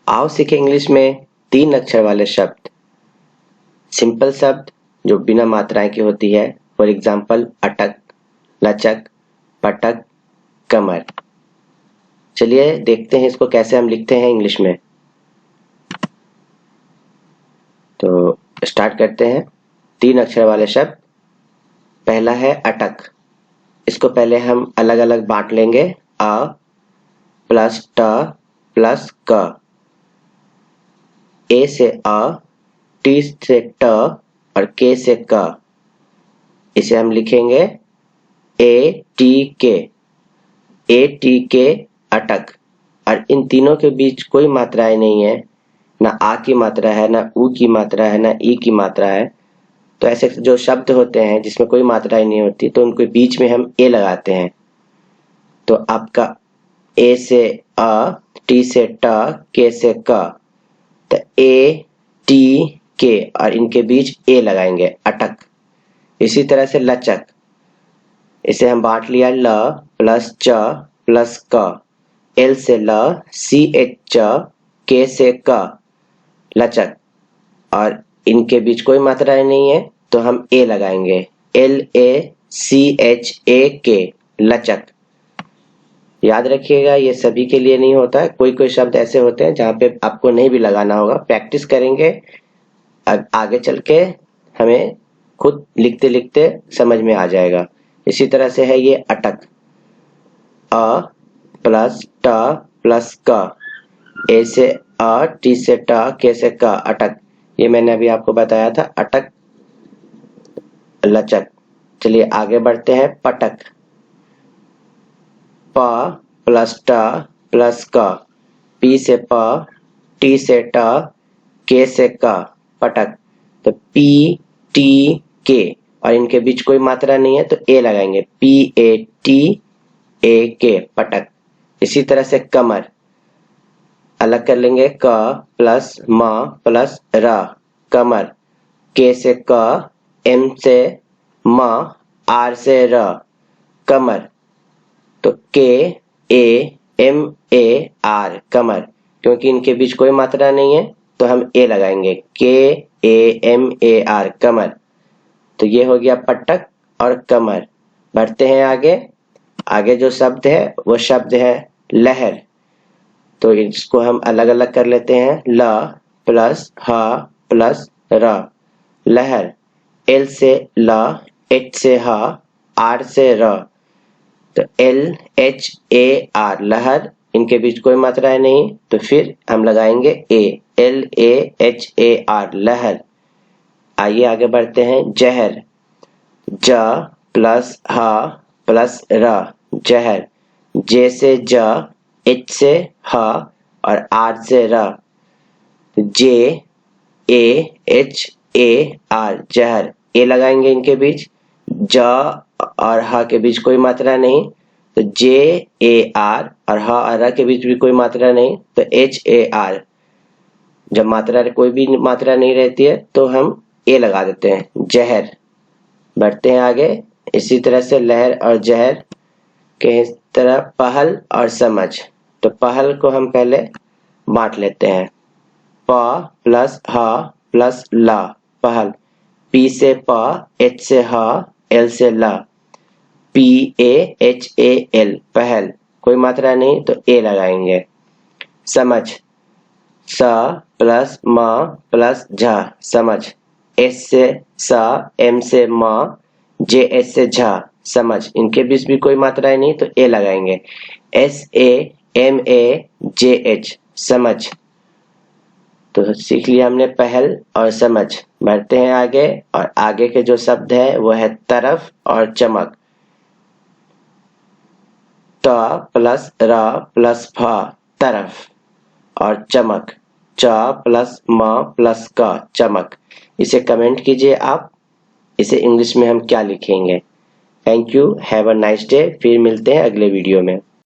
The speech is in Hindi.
आओ सीखें इंग्लिश में 3 अक्षर वाले शब्द। सिंपल शब्द जो बिना मात्राएं की होती है, फॉर एग्जाम्पल अटक, लचक, पटक, कमर। चलिए देखते हैं इसको कैसे हम लिखते हैं इंग्लिश में। तो स्टार्ट करते हैं। 3 अक्षर वाले शब्द। पहला है अटक। इसको पहले हम अलग अलग बांट लेंगे। अ प्लस ट प्लस क। ए से अ, टी से ट और के से क। इसे हम लिखेंगे ए टी के। ए टी के अटक। और इन तीनों के बीच कोई मात्राएं नहीं है, ना आ की मात्रा है, ना ऊ की मात्रा है, ना ई की मात्रा है। तो ऐसे जो शब्द होते हैं जिसमें कोई मात्राएं नहीं होती, तो उनके बीच में हम ए लगाते हैं। तो आपका ए से अ, टी से ट, के से क। तो ए टी के और इनके बीच ए लगाएंगे, अटक। इसी तरह से लचक। इसे हम बांट लिया ल प्लस च प्लस क। एल से ल, सी एच च, के से क, लचक। और इनके बीच कोई मात्राएं नहीं है तो हम ए लगाएंगे, L A C H A के, लचक। याद रखिएगा ये सभी के लिए नहीं होता है, कोई कोई शब्द ऐसे होते हैं जहाँ पे आपको नहीं भी लगाना होगा। प्रैक्टिस करेंगे, अब आगे चल के हमें खुद लिखते लिखते समझ में आ जाएगा। इसी तरह से है ये अटक। अ प्लस ट प्लस क। ए से अ, टी से ट, के से क, अटक। ये मैंने अभी आपको बताया था, अटक, लचक। चलिए आगे बढ़ते हैं। पटक। प प्लस ट प्लस क। पी से प, टी से ट, के से क, पटक। तो पी टी के और इनके बीच कोई मात्रा नहीं है तो ए लगाएंगे, पी ए टी ए के, पटक। इसी तरह से कमर। अलग कर लेंगे, क प्लस म प्लस र, कमर। के से क, एम से म, आर से र, कमर। तो के ए एम ए आर, कमर। क्योंकि इनके बीच कोई मात्रा नहीं है तो हम ए लगाएंगे, के ए एम ए आर, कमर। तो ये हो गया पटक और कमर। बढ़ते हैं आगे। आगे जो शब्द है वो शब्द है लहर। तो इसको हम अलग अलग कर लेते हैं। ल प्लस ह प्लस र, लहर। एल से ल, एच से ह, आर से र। तो एल एच ए आर, लहर। इनके बीच कोई मात्रा नहीं तो फिर हम लगाएंगे A, L A H A R, लहर। आइए आगे बढ़ते हैं। जहर। ज प्लस ह प्लस र, जहर। जे से ज, एच से ह और आर से र। जे ए एच ए आर, जहर। ए लगाएंगे इनके बीच। ज और ह के बीच कोई मात्रा नहीं तो जे ए आर, और ह और र के बीच भी कोई मात्रा नहीं तो एच ए आर। जब मात्रा कोई भी मात्रा नहीं रहती है तो हम ए लगा देते हैं, जहर। बढ़ते हैं आगे। इसी तरह से लहर और जहर के इस तरह पहल और समझ। तो पहल को हम पहले बांट लेते हैं। प प्लस ह प्लस ला, पहल। पी से प, एच से ह, एल से ला, P A H A L, पहल। कोई मात्रा नहीं तो ए लगाएंगे। समझ। स प्लस म प्लस झ, समझ। एस से स, एम से म, जे एस से झ, समझ। इनके बीच भी कोई मात्राएं नहीं तो ए लगाएंगे, S A M A J H, समझ। तो सीख लिया हमने पहल और समझ। बढ़ते हैं आगे। और आगे के जो शब्द है वो है तरफ और चमक। त प्लस र प्लस फ, तरफ। और चमक। च प्लस म प्लस क, चमक। इसे कमेंट कीजिए आप, इसे इंग्लिश में हम क्या लिखेंगे। Thank you, have a nice day. फिर मिलते हैं अगले वीडियो में।